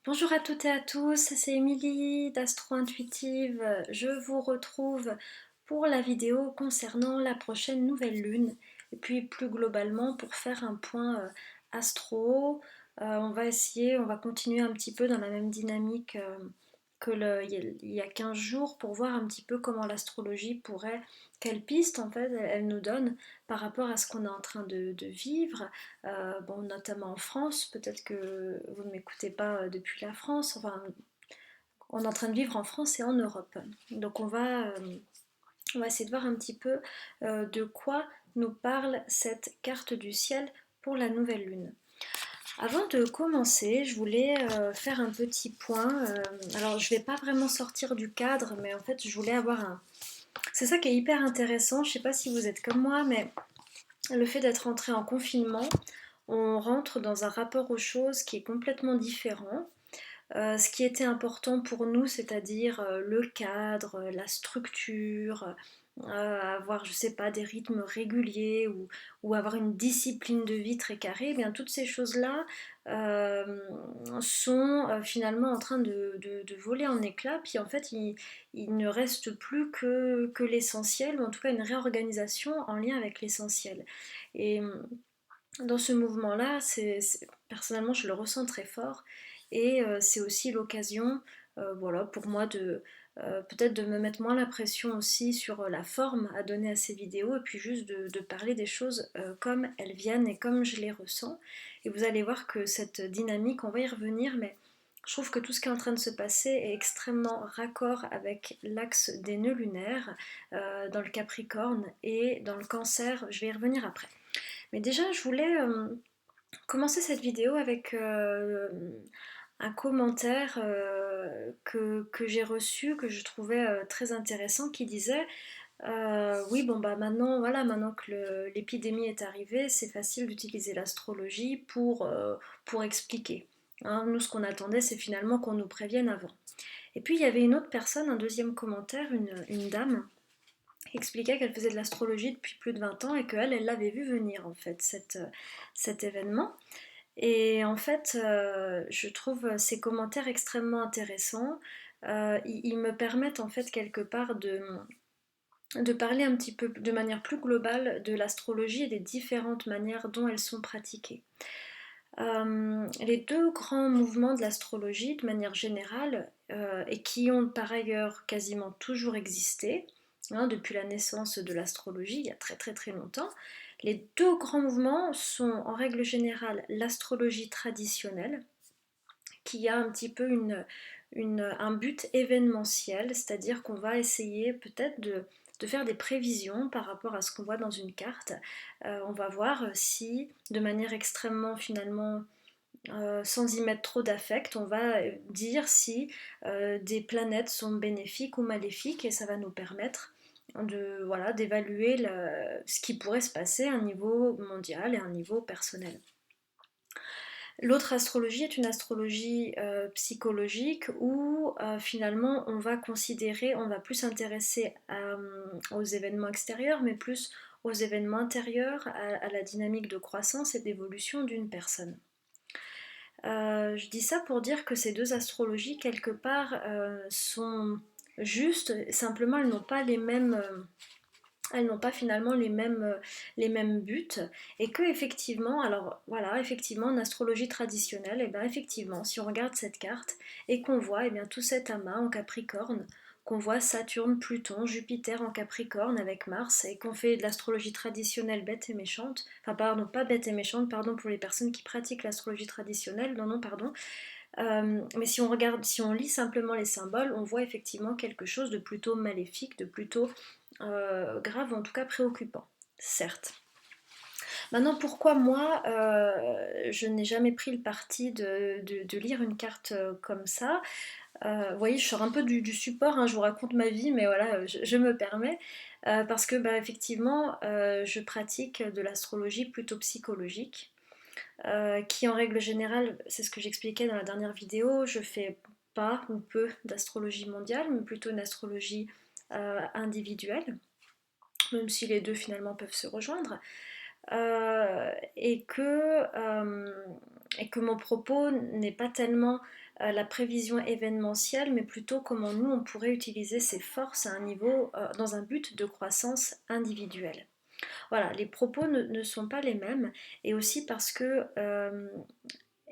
Bonjour à toutes et à tous, c'est Émilie d'Astro Intuitive. Je vous retrouve pour la vidéo concernant la prochaine nouvelle lune et puis plus globalement pour faire un point astro. On va continuer un petit peu dans la même dynamique il y a 15 jours pour voir un petit peu comment l'astrologie pourrait, quelle piste en fait elle nous donne par rapport à ce qu'on est en train de vivre. Bon, notamment en France, peut-être que vous ne m'écoutez pas depuis la France, enfin, on est en train de vivre en France et en Europe. Donc on va essayer de voir un petit peu de quoi nous parle cette carte du ciel pour la nouvelle lune. Avant de commencer, je voulais faire un petit point. Alors, je ne vais pas vraiment sortir du cadre, mais en fait, je voulais avoir un... C'est ça qui est hyper intéressant. Je ne sais pas si vous êtes comme moi, mais le fait d'être entré en confinement, on rentre dans un rapport aux choses qui est complètement différent. Ce qui était important pour nous, c'est-à-dire le cadre, la structure, avoir, je sais pas, des rythmes réguliers ou avoir une discipline de vie très carrée, eh bien toutes ces choses-là euh, sont finalement en train de voler en éclats, puis en fait il ne reste plus que l'essentiel, ou en tout cas une réorganisation en lien avec l'essentiel. Et dans ce mouvement-là, personnellement, je le ressens très fort et c'est aussi l'occasion, voilà, pour moi de peut-être de me mettre moins la pression aussi sur la forme à donner à ces vidéos et puis juste de parler des choses comme elles viennent et comme je les ressens. Et vous allez voir que cette dynamique, on va y revenir, mais je trouve que tout ce qui est en train de se passer est extrêmement raccord avec l'axe des nœuds lunaires dans le Capricorne et dans le Cancer. Je vais y revenir après. Mais déjà, je voulais commencer cette vidéo avec un commentaire que j'ai reçu, que je trouvais très intéressant, qui disait oui, bon, bah maintenant, voilà, maintenant que l'épidémie est arrivée, c'est facile d'utiliser l'astrologie pour expliquer. Hein, nous, ce qu'on attendait, c'est finalement qu'on nous prévienne avant. Et puis, il y avait une autre personne, un deuxième commentaire, une dame, expliquait qu'elle faisait de l'astrologie depuis plus de 20 ans et qu'elle, elle l'avait vu venir en fait, cet événement. Et en fait, je trouve ces commentaires extrêmement intéressants. Ils me permettent en fait quelque part de parler un petit peu de manière plus globale de l'astrologie et des différentes manières dont elles sont pratiquées. Les deux grands mouvements de l'astrologie, de manière générale, et qui ont par ailleurs quasiment toujours existé, hein, depuis la naissance de l'astrologie, il y a très très très longtemps, les deux grands mouvements sont en règle générale l'astrologie traditionnelle, qui a un petit peu un but événementiel, c'est-à-dire qu'on va essayer peut-être de faire des prévisions par rapport à ce qu'on voit dans une carte. On va voir si, de manière extrêmement finalement sans y mettre trop d'affect, on va dire si des planètes sont bénéfiques ou maléfiques et ça va nous permettre voilà, d'évaluer ce qui pourrait se passer à un niveau mondial et à un niveau personnel. L'autre astrologie est une astrologie psychologique où finalement on va considérer, on va plus s'intéresser aux événements extérieurs, mais plus aux événements intérieurs, à la dynamique de croissance et d'évolution d'une personne. Je dis ça pour dire que ces deux astrologies, quelque part, sont justes, simplement elles n'ont pas finalement les mêmes buts, et que effectivement, alors voilà, effectivement, en astrologie traditionnelle, et bien effectivement, si on regarde cette carte et qu'on voit bien tout cet amas en Capricorne, qu'on voit Saturne, Pluton, Jupiter en Capricorne avec Mars, et qu'on fait de l'astrologie traditionnelle bête et méchante, enfin pardon, pas bête et méchante, pardon pour les personnes qui pratiquent l'astrologie traditionnelle, non non pardon, mais si on regarde, si on lit simplement les symboles, on voit effectivement quelque chose de plutôt maléfique, de plutôt grave, en tout cas préoccupant, certes. Maintenant, pourquoi moi, je n'ai jamais pris le parti de lire une carte comme ça. Vous voyez, je sors un peu du support, hein, je vous raconte ma vie, mais voilà, je me permets, parce que bah, effectivement, je pratique de l'astrologie plutôt psychologique, qui en règle générale, c'est ce que j'expliquais dans la dernière vidéo, je fais pas ou peu d'astrologie mondiale, mais plutôt une astrologie individuelle, même si les deux finalement peuvent se rejoindre, euh, et, que, euh, et que mon propos n'est pas tellement la prévision événementielle, mais plutôt comment nous, on pourrait utiliser ces forces à un niveau, dans un but de croissance individuelle. Voilà, les propos ne sont pas les mêmes, et aussi parce que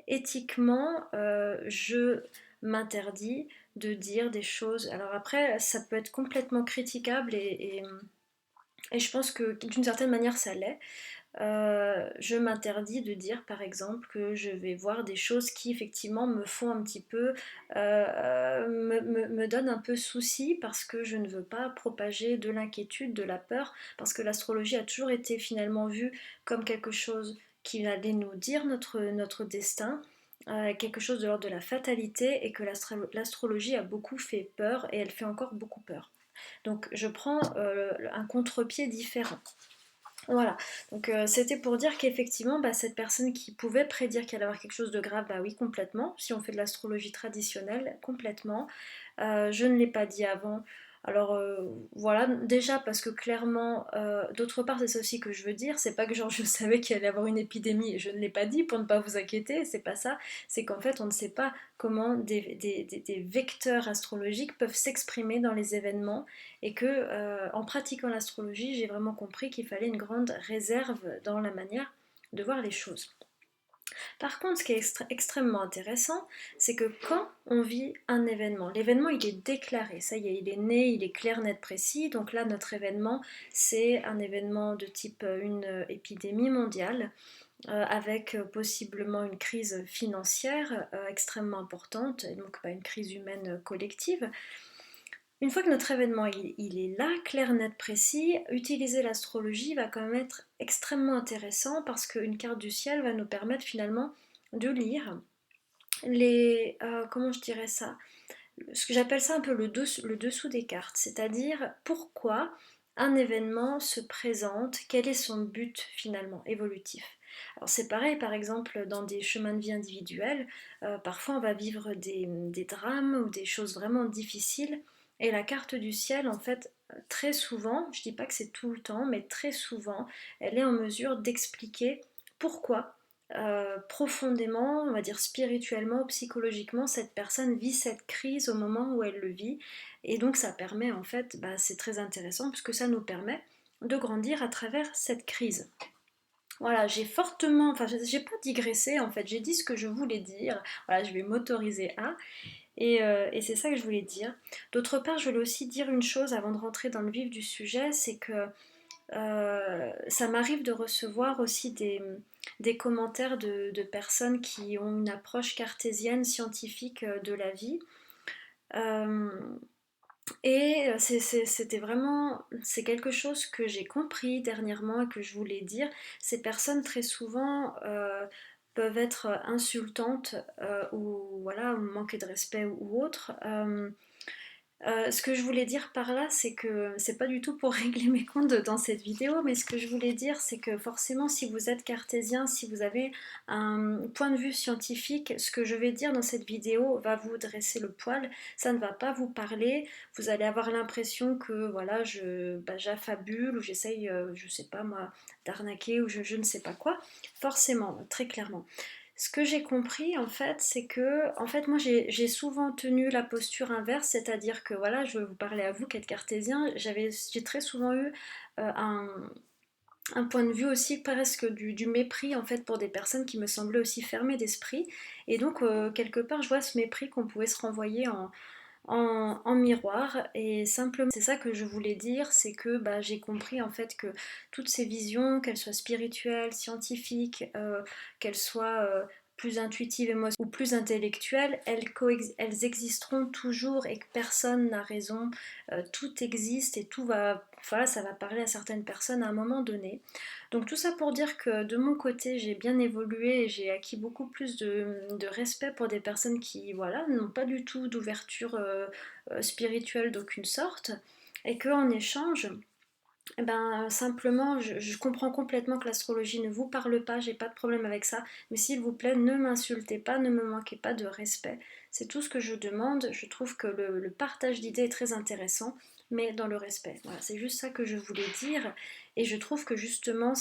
éthiquement, je m'interdis de dire des choses. Alors après, ça peut être complètement critiquable, et je pense que d'une certaine manière ça l'est. Je m'interdis de dire par exemple que je vais voir des choses qui effectivement me font un petit peu, me donnent un peu souci, parce que je ne veux pas propager de l'inquiétude, de la peur, parce que l'astrologie a toujours été finalement vue comme quelque chose qui allait nous dire notre destin, quelque chose de l'ordre de la fatalité, et que l'astrologie a beaucoup fait peur, et elle fait encore beaucoup peur. Donc je prends un contre-pied différent. Voilà, donc c'était pour dire qu'effectivement, bah, cette personne qui pouvait prédire qu'il allait avoir quelque chose de grave, bah oui, complètement. Si on fait de l'astrologie traditionnelle, complètement. Je ne l'ai pas dit avant. Alors voilà, déjà parce que clairement, d'autre part, c'est ça aussi que je veux dire, c'est pas que genre je savais qu'il allait y avoir une épidémie et je ne l'ai pas dit pour ne pas vous inquiéter, c'est pas ça, c'est qu'en fait on ne sait pas comment des vecteurs astrologiques peuvent s'exprimer dans les événements, et que en pratiquant l'astrologie, j'ai vraiment compris qu'il fallait une grande réserve dans la manière de voir les choses. Par contre, ce qui est extrêmement intéressant, c'est que quand on vit un événement, l'événement il est déclaré, ça y est, il est né, il est clair, net, précis. Donc là, notre événement, c'est un événement de type une épidémie mondiale, avec possiblement une crise financière extrêmement importante, et donc une crise humaine collective. Une fois que notre événement il est là, clair, net, précis, utiliser l'astrologie va quand même être extrêmement intéressant, parce qu'une carte du ciel va nous permettre finalement de lire comment je dirais ça, ce que j'appelle ça un peu le dessous des cartes, c'est-à-dire pourquoi un événement se présente, quel est son but finalement évolutif. Alors c'est pareil par exemple dans des chemins de vie individuels, parfois on va vivre des drames ou des choses vraiment difficiles, et la carte du ciel en fait très souvent, je dis pas que c'est tout le temps, mais très souvent elle est en mesure d'expliquer pourquoi profondément, on va dire spirituellement, psychologiquement, cette personne vit cette crise au moment où elle le vit. Et donc ça permet en fait, bah, c'est très intéressant puisque ça nous permet de grandir à travers cette crise. Voilà, j'ai fortement, enfin j'ai pas digressé en fait, j'ai dit ce que je voulais dire. Voilà, je vais m'autoriser à, et c'est ça que je voulais dire. D'autre part, je voulais aussi dire une chose avant de rentrer dans le vif du sujet, c'est que ça m'arrive de recevoir aussi des commentaires de personnes qui ont une approche cartésienne, scientifique de la vie. Euh, et c'était vraiment, c'est quelque chose que j'ai compris dernièrement et que je voulais dire. Ces personnes très souvent peuvent être insultantes, ou voilà, ou manquer de respect ou autre. Ce que je voulais dire par là, c'est que c'est pas du tout pour régler mes comptes dans cette vidéo, mais ce que je voulais dire, c'est que forcément, si vous êtes cartésien, si vous avez un point de vue scientifique, ce que je vais dire dans cette vidéo va vous dresser le poil, ça ne va pas vous parler, vous allez avoir l'impression que voilà, j'affabule, ou j'essaye, je sais pas moi, d'arnaquer, ou je ne sais pas quoi, forcément, très clairement. Ce que j'ai compris en fait, c'est que en fait moi j'ai souvent tenu la posture inverse, c'est-à-dire que voilà, je vais vous parler à vous qui êtes cartésien, j'ai très souvent eu euh, un, un point de vue aussi presque du mépris en fait pour des personnes qui me semblaient aussi fermées d'esprit, et donc quelque part je vois ce mépris qu'on pouvait se renvoyer en miroir, et simplement c'est ça que je voulais dire, c'est que bah, j'ai compris en fait que toutes ces visions, qu'elles soient spirituelles, scientifiques, qu'elles soient plus intuitives, émotionnelles ou plus intellectuelles, elles existeront toujours, et que personne n'a raison, tout existe, et tout va, voilà, ça va parler à certaines personnes à un moment donné. Donc tout ça pour dire que de mon côté, j'ai bien évolué et j'ai acquis beaucoup plus de respect pour des personnes qui, voilà, n'ont pas du tout d'ouverture spirituelle d'aucune sorte, et qu'en échange, eh ben, simplement, je comprends complètement que l'astrologie ne vous parle pas, j'ai pas de problème avec ça, mais s'il vous plaît, ne m'insultez pas, ne me manquez pas de respect. C'est tout ce que je demande. Je trouve que le partage d'idées est très intéressant, mais dans le respect. Voilà, c'est juste ça que je voulais dire, et je trouve que justement,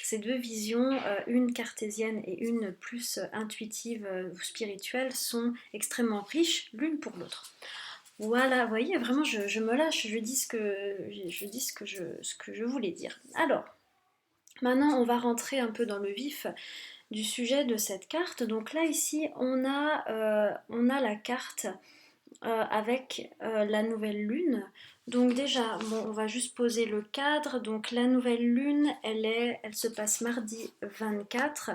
ces deux visions, une cartésienne et une plus intuitive ou spirituelle, extrêmement riches l'une pour l'autre. Voilà, vous voyez, vraiment, je me lâche, je dis ce que je voulais dire. Alors, maintenant, on va rentrer un peu dans le vif du sujet de cette carte. Donc là, ici, on a la carte avec la nouvelle lune. Donc déjà, bon, on va juste poser le cadre. Donc la nouvelle lune, elle se passe mardi 24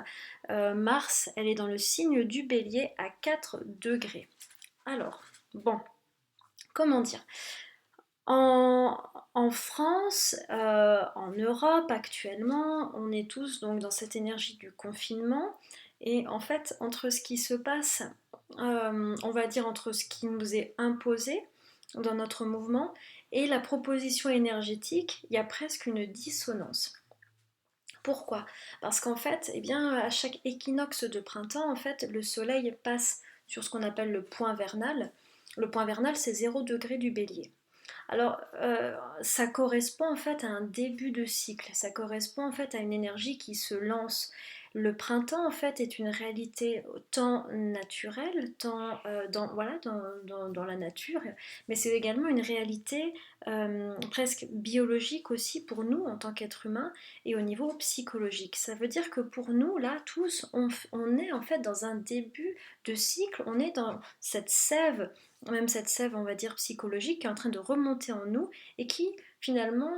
mars. Elle est dans le signe du Bélier à 4 degrés. Alors, bon, comment dire? En, en France, en Europe actuellement, on est tous donc dans cette énergie du confinement. Et en fait, entre ce qui se passe, on va dire entre ce qui nous est imposé dans notre mouvement et la proposition énergétique, il y a presque une dissonance. Pourquoi? Parce qu'en fait, eh bien, à chaque équinoxe de printemps, en fait, le soleil passe sur ce qu'on appelle le point vernal. Le point vernal, c'est 0 degré du bélier. Alors, ça correspond en fait à un début de cycle, ça correspond en fait à une énergie qui se lance. Le printemps en fait est une réalité tant naturelle, tant voilà, dans la nature, mais c'est également une réalité presque biologique aussi pour nous en tant qu'êtres humains et au niveau psychologique. Ça veut dire que pour nous, là, tous, on est en fait dans un début de cycle, on est dans cette sève, même cette sève, on va dire, psychologique qui est en train de remonter en nous et qui finalement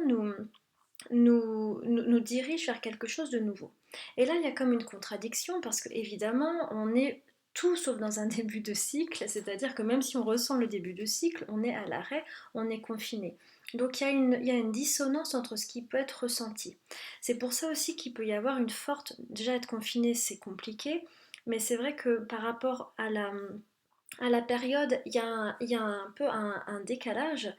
nous dirige vers quelque chose de nouveau. Et là, il y a comme une contradiction parce que évidemment, on est tout sauf dans un début de cycle, c'est-à-dire que même si on ressent le début de cycle, on est à l'arrêt, on est confiné. Donc il y a une dissonance entre ce qui peut être ressenti. C'est pour ça aussi qu'il peut y avoir une forte... Déjà être confiné, c'est compliqué, mais c'est vrai que par rapport à la période, il y a un peu un décalage.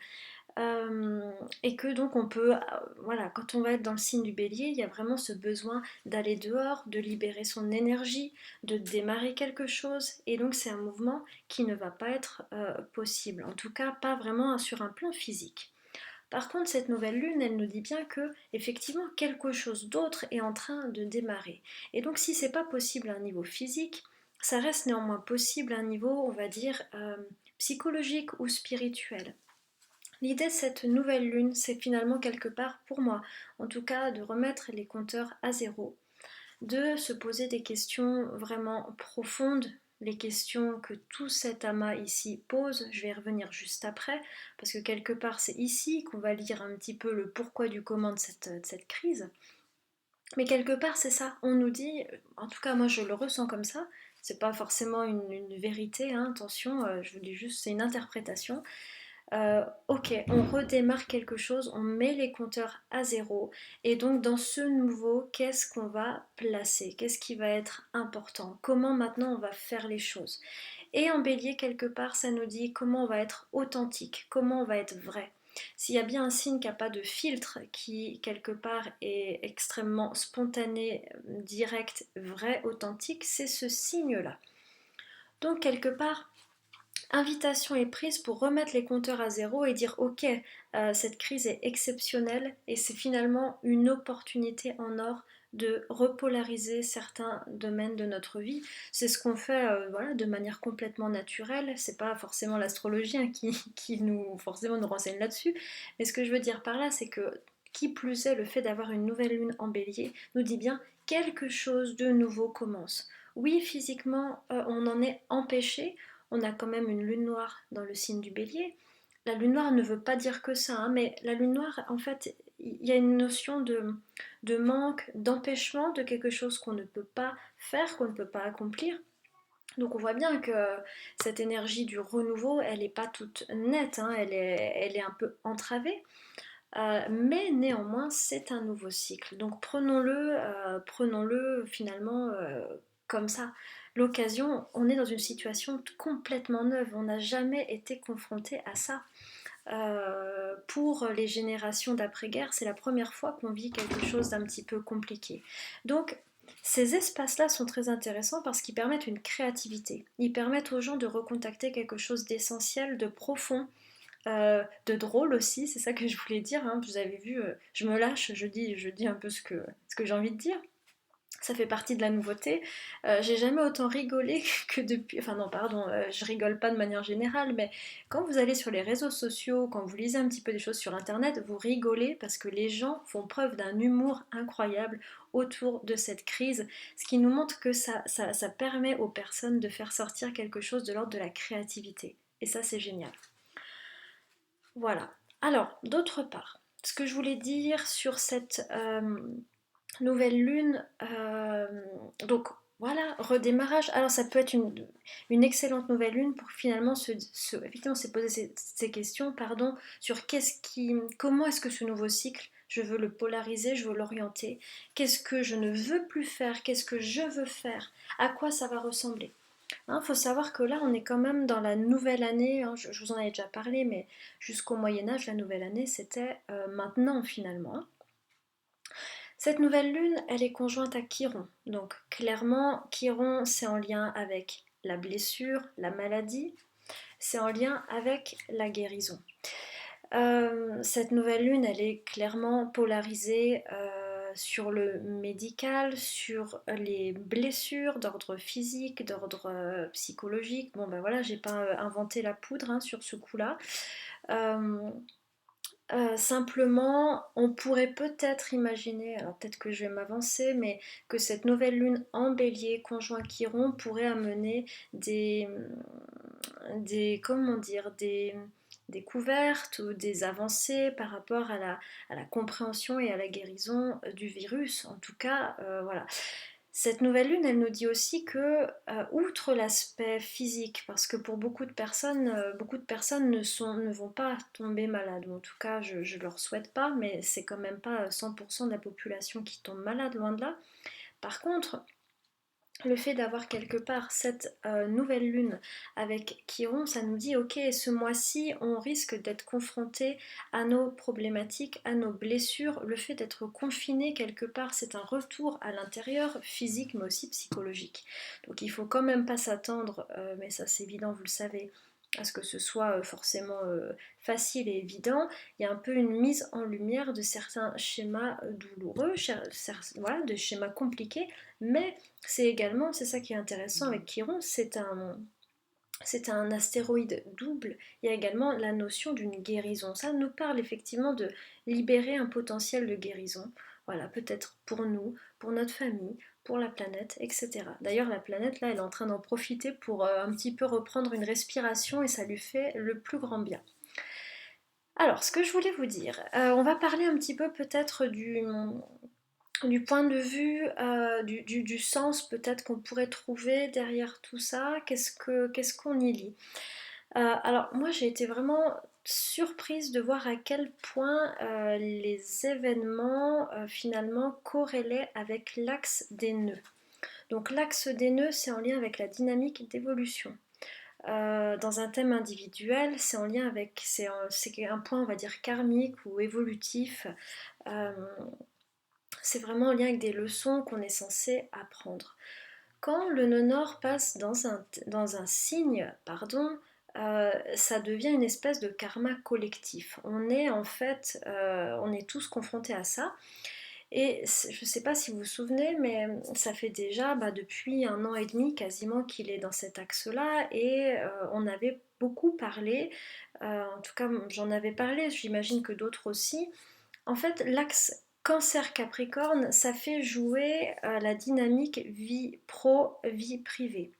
Et que donc on peut, voilà, quand on va être dans le signe du bélier, il y a vraiment ce besoin d'aller dehors, de libérer son énergie, de démarrer quelque chose. Et donc c'est un mouvement qui ne va pas être possible, en tout cas pas vraiment sur un plan physique. Par contre, cette nouvelle lune, elle nous dit bien que effectivement quelque chose d'autre est en train de démarrer. Et donc si c'est pas possible à un niveau physique, ça reste néanmoins possible à un niveau, on va dire, psychologique ou spirituel. L'idée de cette nouvelle lune, c'est finalement quelque part, pour moi, en tout cas, de remettre les compteurs à zéro, de se poser des questions vraiment profondes, les questions que tout cet amas ici pose. Je vais y revenir juste après, parce que quelque part, c'est ici qu'on va lire un petit peu le pourquoi du comment de cette crise. Mais quelque part, c'est ça. On nous dit, en tout cas, moi je le ressens comme ça. C'est pas forcément une vérité, hein, attention, je vous dis juste, c'est une interprétation. Ok, on redémarre quelque chose, on met les compteurs à zéro. Et donc dans ce nouveau, qu'est-ce qu'on va placer? Qu'est-ce qui va être important? Comment maintenant on va faire les choses? Et en bélier, quelque part, ça nous dit comment on va être authentique, comment on va être vrai. S'il y a bien un signe qui n'a pas de filtre, qui quelque part est extrêmement spontané, direct, vrai, authentique, c'est ce signe-là. Donc quelque part, invitation est prise pour remettre les compteurs à zéro et dire ok, cette crise est exceptionnelle et c'est finalement une opportunité en or de repolariser certains domaines de notre vie. C'est ce qu'on fait voilà, de manière complètement naturelle. C'est pas forcément l'astrologie hein, qui nous forcément nous renseigne là-dessus. Mais ce que je veux dire par là, c'est que qui plus est, le fait d'avoir une nouvelle lune en bélier nous dit bien quelque chose de nouveau commence. Oui, physiquement, on en est empêché, on a quand même une lune noire dans le signe du bélier. La lune noire ne veut pas dire que ça, hein, mais la lune noire, en fait, il y a une notion de manque, d'empêchement de quelque chose qu'on ne peut pas faire, qu'on ne peut pas accomplir. Donc on voit bien que cette énergie du renouveau, elle n'est pas toute nette, hein, elle est un peu entravée. Mais néanmoins, c'est un nouveau cycle. Donc prenons-le finalement comme ça. L'occasion, on est dans une situation complètement neuve. On n'a jamais été confronté à ça. Pour les générations d'après-guerre, c'est la première fois qu'on vit quelque chose d'un petit peu compliqué. Donc, ces espaces-là sont très intéressants parce qu'ils permettent une créativité. Ils permettent aux gens de recontacter quelque chose d'essentiel, de profond, de drôle aussi, c'est ça que je voulais dire, hein. Vous avez vu, je me lâche, je dis un peu ce que j'ai envie de dire. Ça fait partie de la nouveauté. J'ai jamais autant rigolé que depuis. Enfin, non, pardon, je rigole pas de manière générale, mais quand vous allez sur les réseaux sociaux, quand vous lisez un petit peu des choses sur internet, vous rigolez parce que les gens font preuve d'un humour incroyable autour de cette crise, ce qui nous montre que ça permet aux personnes de faire sortir quelque chose de l'ordre de la créativité. Et ça, c'est génial. Voilà. Alors, d'autre part, ce que je voulais dire sur cette nouvelle lune, donc voilà, redémarrage. Alors ça peut être une excellente nouvelle lune pour finalement effectivement se poser ces questions, pardon, sur comment est-ce que ce nouveau cycle, je veux le polariser, je veux l'orienter, qu'est-ce que je ne veux plus faire, qu'est-ce que je veux faire, à quoi ça va ressembler. Il faut savoir que là, on est quand même dans la nouvelle année, hein, je vous en avais déjà parlé, mais jusqu'au Moyen Âge, la nouvelle année, c'était maintenant finalement, hein. Cette nouvelle lune, elle est conjointe à Chiron. Donc clairement, Chiron, c'est en lien avec la blessure, la maladie, c'est en lien avec la guérison. Cette nouvelle lune, elle est clairement polarisée sur le médical, sur les blessures d'ordre physique, d'ordre psychologique. Bon ben voilà, j'ai pas inventé la poudre hein, sur ce coup-là. Simplement, on pourrait peut-être imaginer, alors peut-être que je vais m'avancer, mais que cette nouvelle lune en bélier, conjoint Chiron, pourrait amener comment dire, des découvertes ou des avancées par rapport à la compréhension et à la guérison du virus. En tout cas, voilà. Cette nouvelle lune, elle nous dit aussi que, outre l'aspect physique, parce que pour beaucoup de personnes ne vont pas tomber malades, ou en tout cas je ne leur souhaite pas, mais c'est quand même pas 100% de la population qui tombe malade, loin de là. Par contre, le fait d'avoir quelque part cette nouvelle lune avec Chiron, ça nous dit ok, ce mois-ci, on risque d'être confronté à nos problématiques, à nos blessures. Le fait d'être confiné quelque part, c'est un retour à l'intérieur, physique mais aussi psychologique. Donc il faut quand même pas s'attendre, mais ça c'est évident, vous le savez, à ce que ce soit forcément facile et évident. Il y a un peu une mise en lumière de certains schémas douloureux, voilà, de schémas compliqués, mais c'est ça qui est intéressant avec Chiron, c'est un astéroïde double. Il y a également la notion d'une guérison. Ça nous parle effectivement de libérer un potentiel de guérison. Voilà, peut-être pour nous, pour notre famille, pour la planète, etc. D'ailleurs, la planète, là, elle est en train d'en profiter pour un petit peu reprendre une respiration et ça lui fait le plus grand bien. Alors, ce que je voulais vous dire, on va parler un petit peu peut-être du point de vue du sens peut-être qu'on pourrait trouver derrière tout ça, qu'est-ce qu'on y lit. Alors moi j'ai été vraiment surprise de voir à quel point les événements finalement corrélaient avec l'axe des nœuds. Donc l'axe des nœuds c'est en lien avec la dynamique d'évolution. Dans un thème individuel, c'est en lien avec, c'est un point on va dire karmique ou évolutif. Euh, c'est vraiment en lien avec des leçons qu'on est censé apprendre. Quand le nœud nord passe dans un signe, pardon, ça devient une espèce de karma collectif. On est en fait, on est tous confrontés à ça. Et je ne sais pas si vous vous souvenez, mais ça fait déjà depuis 1 an et demi quasiment qu'il est dans cet axe-là, et on avait beaucoup parlé, en tout cas j'en avais parlé, j'imagine que d'autres aussi. En fait, l'axe Cancer-Capricorne, ça fait jouer la dynamique vie pro, vie privée.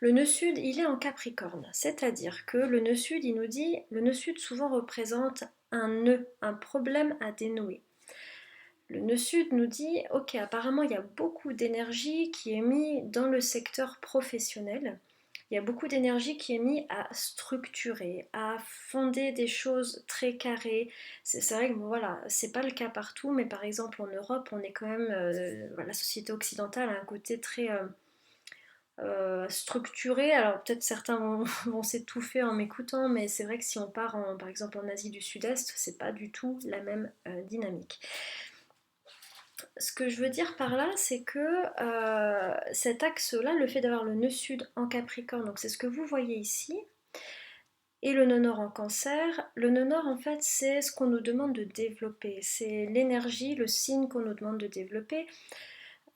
Le nœud sud, il est en Capricorne, c'est-à-dire que le nœud sud, il nous dit, le nœud sud souvent représente un nœud, un problème à dénouer. Le nœud sud nous dit, ok, apparemment il y a beaucoup d'énergie qui est mise dans le secteur professionnel. Il y a beaucoup d'énergie qui est mise à structurer, à fonder des choses très carrées. C'est vrai que voilà, c'est pas le cas partout, mais par exemple en Europe, on est quand même, la société occidentale a un côté très structuré. Alors peut-être certains vont s'étouffer en m'écoutant, mais c'est vrai que si on part par exemple en Asie du Sud-Est, c'est pas du tout la même dynamique. Ce que je veux dire par là, c'est que cet axe-là, le fait d'avoir le nœud sud en Capricorne, donc c'est ce que vous voyez ici, Et le nœud nord en cancer, le nœud nord en fait c'est ce qu'on nous demande de développer, c'est l'énergie, le signe qu'on nous demande de développer.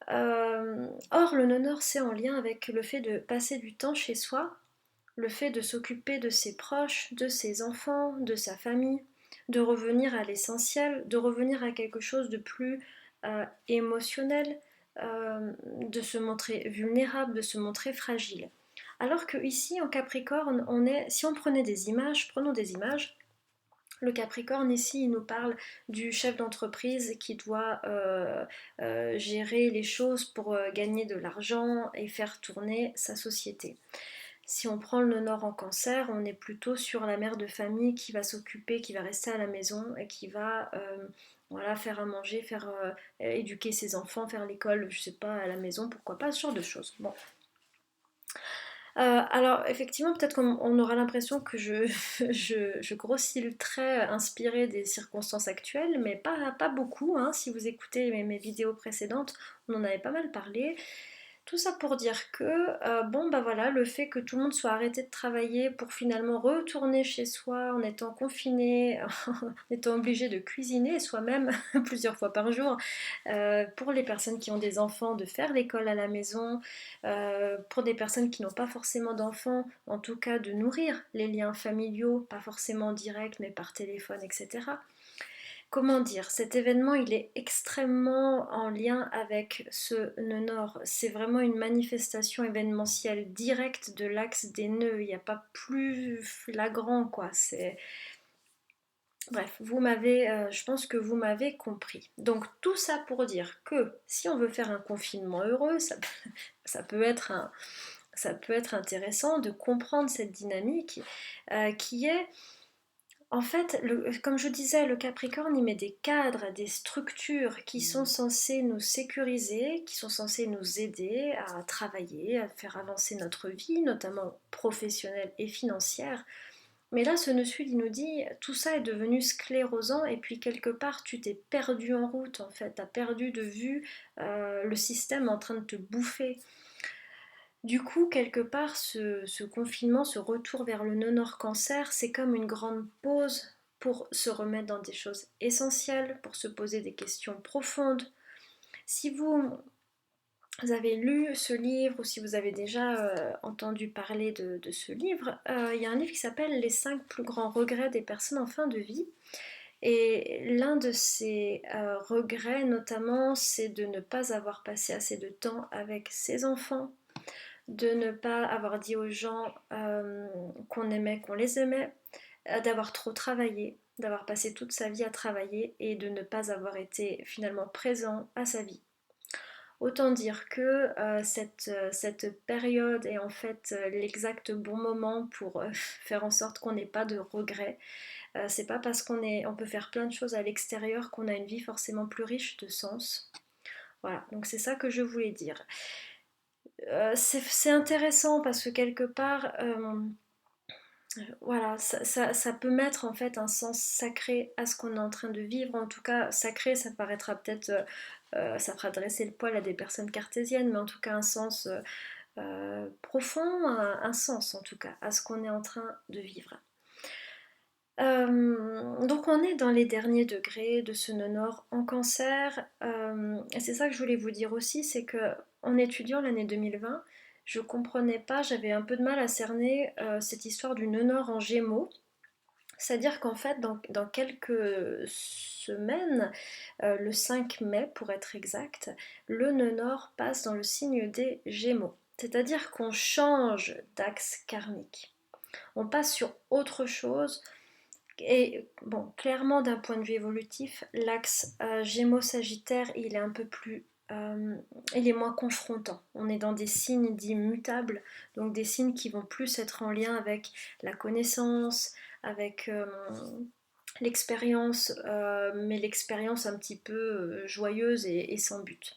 Or le nœud nord c'est en lien avec le fait de passer du temps chez soi, le fait de s'occuper de ses proches, de ses enfants, de sa famille, de revenir à l'essentiel, de revenir à quelque chose de plus émotionnel, de se montrer vulnérable, de se montrer fragile. Alors que ici en Capricorne, si on prenait des images, prenons des images. Le Capricorne ici, il nous parle du chef d'entreprise qui doit gérer les choses pour gagner de l'argent et faire tourner sa société. Si on prend le nord en cancer, on est plutôt sur la mère de famille qui va s'occuper, qui va rester à la maison et qui va voilà, faire à manger, faire éduquer ses enfants, faire l'école, je sais pas, à la maison, pourquoi pas, ce genre de choses. Bon. Alors effectivement, peut-être qu'on aura l'impression que je grossis le trait inspiré des circonstances actuelles, mais pas beaucoup, hein. Si vous écoutez mes vidéos précédentes, on en avait pas mal parlé. Tout ça pour dire que, bon bah voilà, le fait que tout le monde soit arrêté de travailler pour finalement retourner chez soi en étant confiné, en étant obligé de cuisiner soi-même plusieurs fois par jour, pour les personnes qui ont des enfants, de faire l'école à la maison, pour des personnes qui n'ont pas forcément d'enfants, en tout cas de nourrir les liens familiaux, pas forcément directs mais par téléphone, etc. Comment dire, cet événement il est extrêmement en lien avec ce nœud nord. C'est vraiment une manifestation événementielle directe de l'axe des nœuds. Il n'y a pas plus flagrant quoi. Bref, je pense que vous m'avez compris. Donc tout ça pour dire que si on veut faire un confinement heureux, ça peut être ça peut être intéressant de comprendre cette dynamique qui est en fait, comme je disais, le Capricorne, il met des cadres, des structures qui sont censées nous sécuriser, qui sont censées nous aider à travailler, à faire avancer notre vie, notamment professionnelle et financière. Mais là, ce nœud sud, il nous dit, tout ça est devenu sclérosant et puis quelque part, tu t'es perdu en route, en fait, tu as perdu de vue le système en train de te bouffer. Du coup, quelque part, ce confinement, ce retour vers le non-hors cancer, c'est comme une grande pause pour se remettre dans des choses essentielles, pour se poser des questions profondes. Si vous avez lu ce livre ou si vous avez déjà entendu parler de ce livre, il y a un livre qui s'appelle Les 5 plus grands regrets des personnes en fin de vie. Et l'un de ces regrets, notamment, c'est de ne pas avoir passé assez de temps avec ses enfants, de ne pas avoir dit aux gens qu'on aimait, qu'on les aimait, d'avoir trop travaillé, d'avoir passé toute sa vie à travailler et de ne pas avoir été finalement présent à sa vie. Autant dire que cette période est en fait l'exact bon moment pour faire en sorte qu'on n'ait pas de regrets. C'est pas parce on peut faire plein de choses à l'extérieur qu'on a une vie forcément plus riche de sens. Voilà, donc c'est ça que je voulais dire. C'est intéressant parce que quelque part, voilà, ça peut mettre en fait un sens sacré à ce qu'on est en train de vivre. En tout cas, sacré, ça paraîtra peut-être, ça fera dresser le poil à des personnes cartésiennes, mais en tout cas un sens profond, un sens en tout cas à ce qu'on est en train de vivre. Donc on est dans les derniers degrés de ce nœud nord en cancer, et c'est ça que je voulais vous dire aussi, c'est que en étudiant l'année 2020, je comprenais pas, j'avais un peu de mal à cerner cette histoire du nœud nord en Gémeaux. C'est-à-dire qu'en fait, dans quelques semaines, le 5 mai pour être exact, le nœud nord passe dans le signe des Gémeaux. C'est-à-dire qu'on change d'axe karmique. On passe sur autre chose. Et bon, clairement d'un point de vue évolutif, l'axe Gémeaux-Sagittaire, il est un peu plus, il est moins confrontant. On est dans des signes dits mutables, donc des signes qui vont plus être en lien avec la connaissance, avec l'expérience, mais l'expérience un petit peu joyeuse et sans but.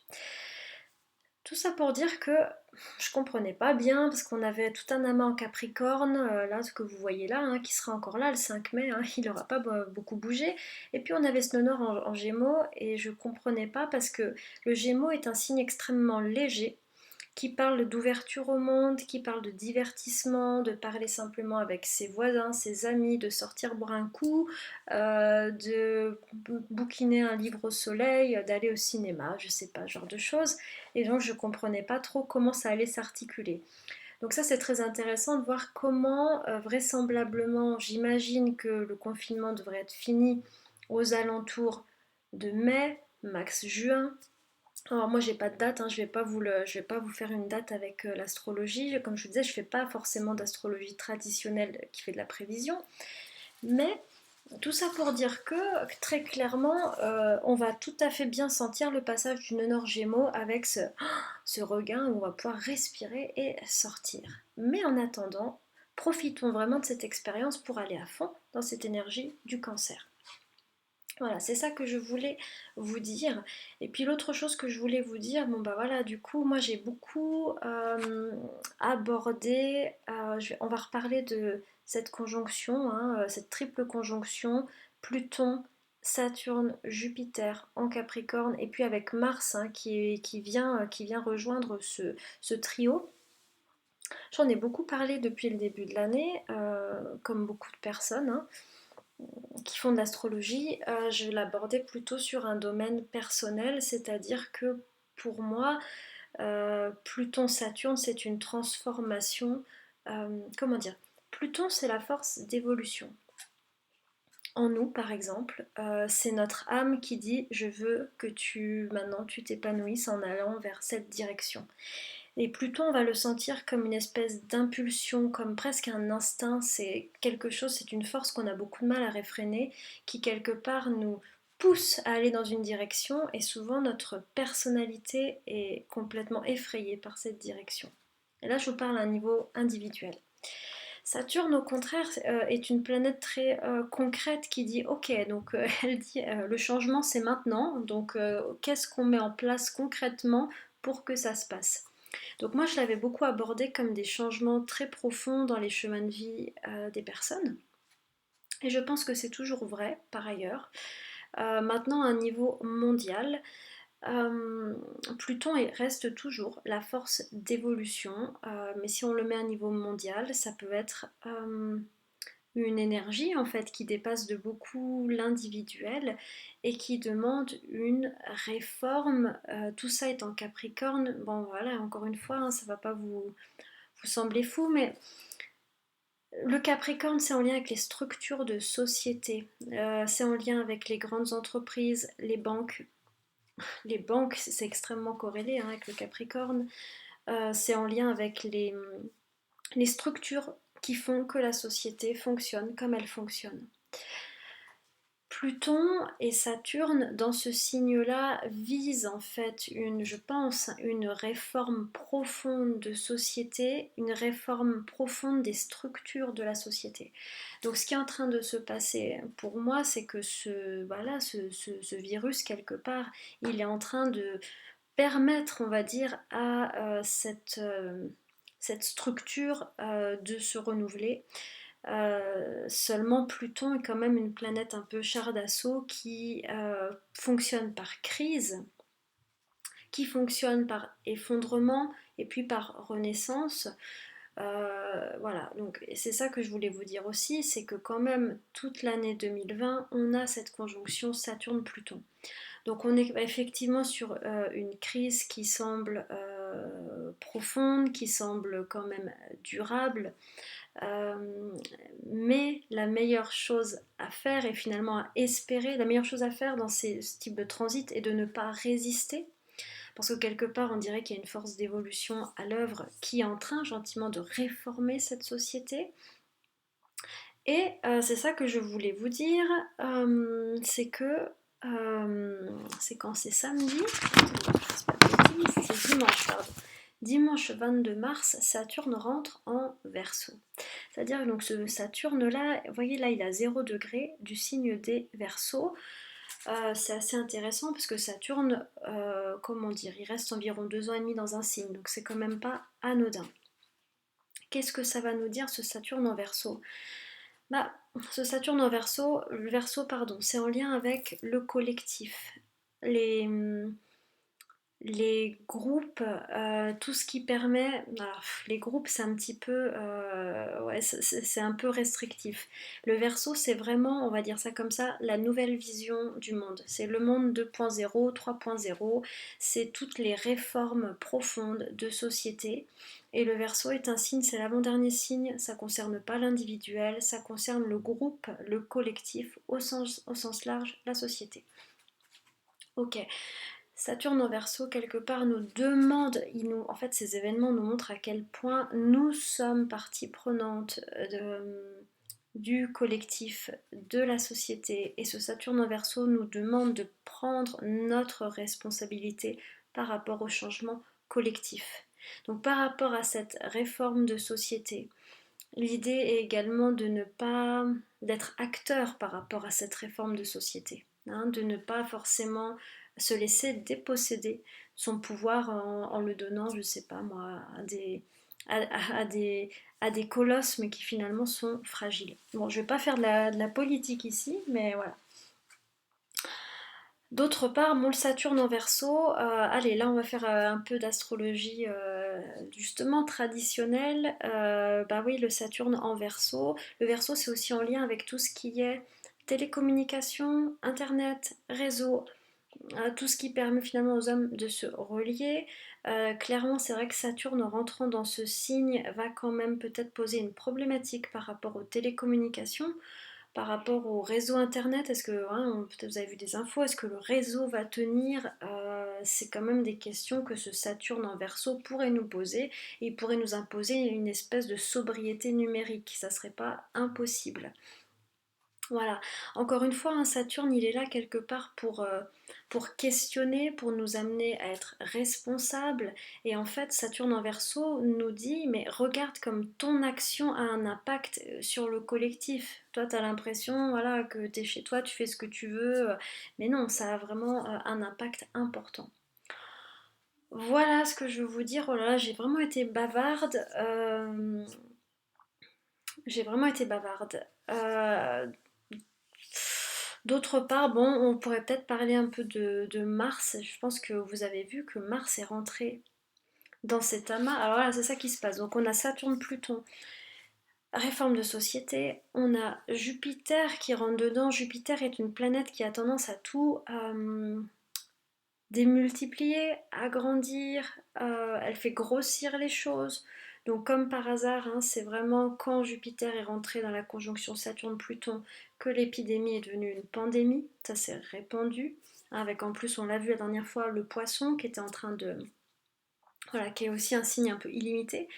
Tout ça pour dire que je comprenais pas bien parce qu'on avait tout un amas en Capricorne, là ce que vous voyez là, hein, qui sera encore là le 5 mai, hein, il n'aura pas beaucoup bougé. Et puis on avait ce nœud nord en Gémeaux et je comprenais pas parce que le Gémeaux est un signe extrêmement léger qui parle d'ouverture au monde, qui parle de divertissement, de parler simplement avec ses voisins, ses amis, de sortir boire un coup, de bouquiner un livre au soleil, d'aller au cinéma, je sais pas, ce genre de choses. Et donc je comprenais pas trop comment ça allait s'articuler. Donc ça c'est très intéressant de voir comment vraisemblablement j'imagine que le confinement devrait être fini aux alentours de mai, max juin. Alors moi j'ai pas de date, hein, je vais pas vous faire une date avec l'astrologie. Comme je vous disais, je fais pas forcément d'astrologie traditionnelle qui fait de la prévision, mais tout ça pour dire que très clairement, on va tout à fait bien sentir le passage du nœud nord Gémeaux avec ce regain où on va pouvoir respirer et sortir. Mais en attendant, profitons vraiment de cette expérience pour aller à fond dans cette énergie du cancer. Voilà, c'est ça que je voulais vous dire. Et puis l'autre chose que je voulais vous dire, bon bah voilà, du coup, moi j'ai beaucoup abordé, on va reparler de cette conjonction, hein, cette triple conjonction, Pluton, Saturne, Jupiter en Capricorne, et puis avec Mars hein, qui vient rejoindre ce trio. J'en ai beaucoup parlé depuis le début de l'année, comme beaucoup de personnes. Hein qui font de l'astrologie, je l'abordais plutôt sur un domaine personnel, c'est-à-dire que pour moi, Pluton-Saturne, c'est une transformation. Comment dire? Pluton, c'est la force d'évolution. En nous, par exemple, c'est notre âme qui dit je veux que maintenant tu t'épanouisses en allant vers cette direction. Et Pluton, on va le sentir comme une espèce d'impulsion, comme presque un instinct. C'est quelque chose, c'est une force qu'on a beaucoup de mal à réfréner, qui quelque part nous pousse à aller dans une direction, et souvent notre personnalité est complètement effrayée par cette direction. Et là, je vous parle à un niveau individuel. Saturne, au contraire, est une planète très concrète qui dit ok, donc elle dit le changement c'est maintenant, donc qu'est-ce qu'on met en place concrètement pour que ça se passe. Donc moi je l'avais beaucoup abordé comme des changements très profonds dans les chemins de vie des personnes. Et je pense que c'est toujours vrai par ailleurs. Maintenant à un niveau mondial, Pluton reste toujours la force d'évolution, mais si on le met à un niveau mondial, ça peut être une énergie en fait qui dépasse de beaucoup l'individuel et qui demande une réforme. Tout ça est en Capricorne. Bon voilà, encore une fois, hein, ça va pas vous sembler fou, mais le Capricorne, c'est en lien avec les structures de société, c'est en lien avec les grandes entreprises, les banques. Les banques, c'est extrêmement corrélé hein, avec le Capricorne. C'est en lien avec les structures qui font que la société fonctionne comme elle fonctionne. Pluton et Saturne dans ce signe-là visent en fait je pense, une réforme profonde de société, une réforme profonde des structures de la société. Donc ce qui est en train de se passer pour moi, c'est que ce virus quelque part, il est en train de permettre, on va dire, à cette structure de se renouveler. Seulement Pluton est quand même une planète un peu char d'assaut qui fonctionne par crise, qui fonctionne par effondrement et puis par renaissance. Voilà, donc c'est ça que je voulais vous dire aussi, c'est que quand même toute l'année 2020, on a cette conjonction Saturne-Pluton. Donc on est effectivement sur une crise qui semble profonde, qui semble quand même durable, mais la meilleure chose à faire et finalement à espérer, la meilleure chose à faire dans ce type de transit est de ne pas résister, parce que quelque part on dirait qu'il y a une force d'évolution à l'œuvre qui est en train gentiment de réformer cette société. Et c'est ça que je voulais vous dire, c'est que c'est quand c'est samedi, c'est dimanche, pardon. Dimanche 22 mars, Saturne rentre en Verseau. C'est-à-dire donc ce Saturne-là, vous voyez là, il a 0 degré du signe des Verseaux. C'est assez intéressant parce que Saturne, comment dire, il reste environ 2 ans et demi dans un signe, donc c'est quand même pas anodin. Qu'est-ce que ça va nous dire ce Saturne en Verseau? Bah, ce Saturne en Verseau, le Verseau, pardon, c'est en lien avec le collectif, les, Les groupes, tout ce qui permet... Alors, les groupes, c'est un petit peu... ouais, c'est un peu restrictif. Le Verseau, c'est vraiment, on va dire ça comme ça, la nouvelle vision du monde. C'est le monde 2.0, 3.0, c'est toutes les réformes profondes de société. Et le Verseau est un signe, c'est l'avant-dernier signe, ça ne concerne pas l'individuel, ça concerne le groupe, le collectif, au sens large, la société. Ok, Saturne en Verseau, quelque part, nous demande, en fait, ces événements nous montrent à quel point nous sommes partie prenante du collectif, de la société. Et ce Saturne en Verseau nous demande de prendre notre responsabilité par rapport au changement collectif. Donc par rapport à cette réforme de société, l'idée est également de ne pas d'être acteur par rapport à cette réforme de société, hein, de ne pas forcément se laisser déposséder son pouvoir en le donnant, je ne sais pas moi, à des colosses, mais qui finalement sont fragiles. Bon, je ne vais pas faire de la politique ici, mais voilà. D'autre part, mon Saturne en Verseau, allez, là on va faire un peu d'astrologie justement traditionnelle. Bah oui, le Saturne en Verseau. Le Verseau, c'est aussi en lien avec tout ce qui est télécommunication, internet, réseau, tout ce qui permet finalement aux hommes de se relier. Clairement, c'est vrai que Saturne, en rentrant dans ce signe, va quand même peut-être poser une problématique par rapport aux télécommunications, par rapport au réseau internet. Est-ce que, hein, peut-être vous avez vu des infos, est-ce que le réseau va tenir? C'est quand même des questions que ce Saturne en Verseau pourrait nous poser, et il pourrait nous imposer une espèce de sobriété numérique. Ça serait pas impossible. Voilà, encore une fois, un Saturne, il est là quelque part pour questionner, pour nous amener à être responsables. Et en fait, Saturne en Verseau nous dit, mais regarde comme ton action a un impact sur le collectif. Toi, tu as l'impression, voilà, que tu es chez toi, tu fais ce que tu veux, mais non, ça a vraiment un impact important. Voilà ce que je veux vous dire. Oh là là, j'ai vraiment été bavarde. J'ai vraiment été bavarde. D'autre part, bon, on pourrait peut-être parler un peu de Mars. Je pense que vous avez vu que Mars est rentré dans cet amas. Alors là, c'est ça qui se passe. Donc on a Saturne-Pluton, réforme de société. On a Jupiter qui rentre dedans. Jupiter est une planète qui a tendance à tout démultiplier, agrandir. Elle fait grossir les choses. Donc comme par hasard, hein, c'est vraiment quand Jupiter est rentré dans la conjonction Saturne-Pluton que l'épidémie est devenue une pandémie. Ça s'est répandu. Avec en plus, on l'a vu la dernière fois, le poisson qui était en train de... Voilà, qui est aussi un signe un peu illimité.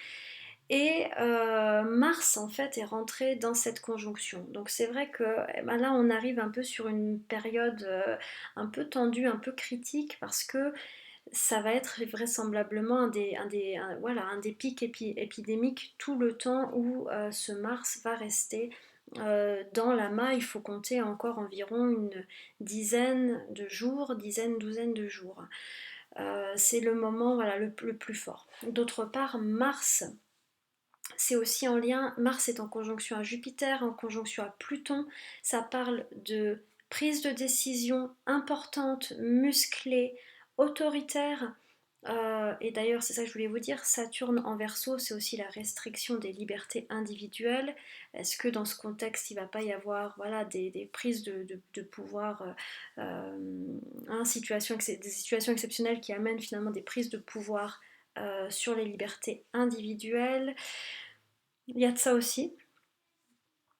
Et Mars, en fait, est rentré dans cette conjonction. Donc c'est vrai que ben là, on arrive un peu sur une période un peu tendue, un peu critique, parce que ça va être vraisemblablement voilà, un des pics épidémiques tout le temps où ce Mars va rester dans l'amas. Il faut compter encore environ une dizaine de jours, douzaine de jours. C'est le moment, voilà, le plus fort. D'autre part, Mars, c'est aussi en lien, Mars est en conjonction à Jupiter, en conjonction à Pluton. Ça parle de prise de décision importante, musclée, autoritaire. Et d'ailleurs, c'est ça que je voulais vous dire, Saturne en Verseau, c'est aussi la restriction des libertés individuelles. Est-ce que dans ce contexte, il ne va pas y avoir, voilà, des prises de pouvoir, des situations exceptionnelles qui amènent finalement des prises de pouvoir sur les libertés individuelles? Il y a de ça aussi.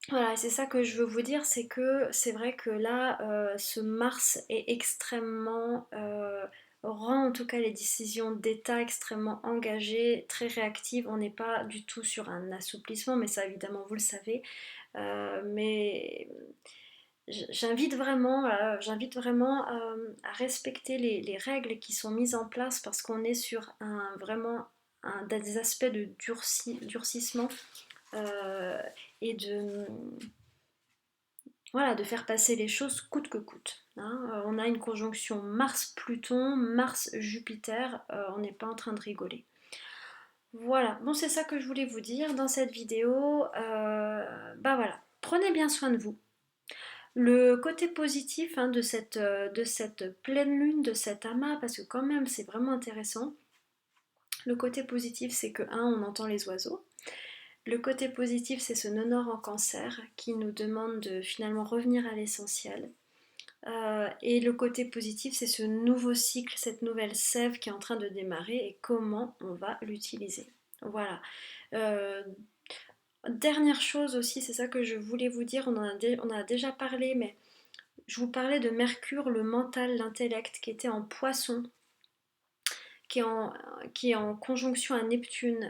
Voilà, c'est ça que je veux vous dire, c'est que c'est vrai que là, ce Mars est extrêmement... rend en tout cas les décisions d'État extrêmement engagées, très réactives. On n'est pas du tout sur un assouplissement, mais ça évidemment vous le savez. Mais j'invite vraiment à respecter les règles qui sont mises en place, parce qu'on est sur des aspects de durcissement euh, et voilà, de faire passer les choses coûte que coûte, hein. On a une conjonction Mars-Pluton, Mars-Jupiter, on n'est pas en train de rigoler. Voilà, bon, c'est ça que je voulais vous dire dans cette vidéo. Bah voilà, prenez bien soin de vous. Le côté positif hein, de cette pleine lune, de cet amas, parce que quand même c'est vraiment intéressant, le côté positif c'est que, on entend les oiseaux. Le côté positif c'est ce nonor en cancer qui nous demande de finalement revenir à l'essentiel. Et le côté positif c'est ce nouveau cycle, cette nouvelle sève qui est en train de démarrer et comment on va l'utiliser. Voilà. Euh, Dernière chose aussi, c'est ça que je voulais vous dire, on en a déjà parlé, mais je vous parlais de Mercure, le mental, l'intellect, qui était en poisson, qui est en, qui est en conjonction à Neptune.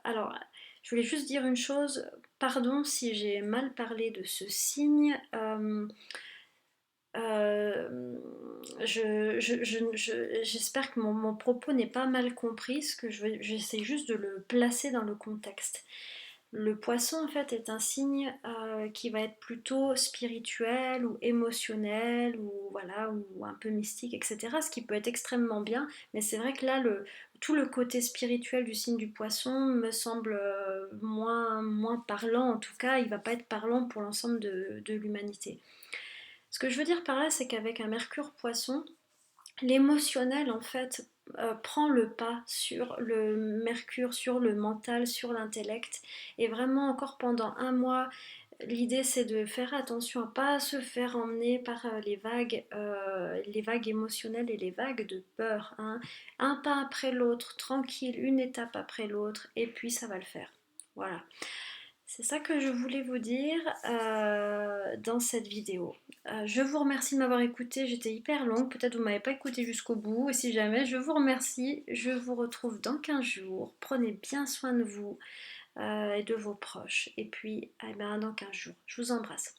Alors, je voulais juste dire une chose, pardon si j'ai mal parlé de ce signe. Euh, J'espère que mon propos n'est pas mal compris, parce que j'essaie juste de le placer dans le contexte. Le poisson en fait est un signe qui va être plutôt spirituel ou émotionnel ou voilà ou un peu mystique, etc. Ce qui peut être extrêmement bien, mais c'est vrai que là tout le côté spirituel du signe du poisson me semble moins parlant. En tout cas, il va pas être parlant pour l'ensemble de l'humanité. Ce que je veux dire par là, c'est qu'avec un Mercure Poisson, l'émotionnel en fait prend le pas sur le Mercure, sur le mental, sur l'intellect. Et vraiment encore pendant un mois, l'idée c'est de faire attention à pas se faire emmener par les vagues émotionnelles et les vagues de peur. Hein. Un pas après l'autre, tranquille, une étape après l'autre, et puis ça va le faire. Voilà. C'est ça que je voulais vous dire dans cette vidéo. Je vous remercie de m'avoir écouté, j'étais hyper longue, peut-être vous m'avez pas écouté jusqu'au bout, et si jamais, je vous remercie, je vous retrouve dans 15 jours, prenez bien soin de vous et de vos proches, et puis eh ben, dans 15 jours, je vous embrasse.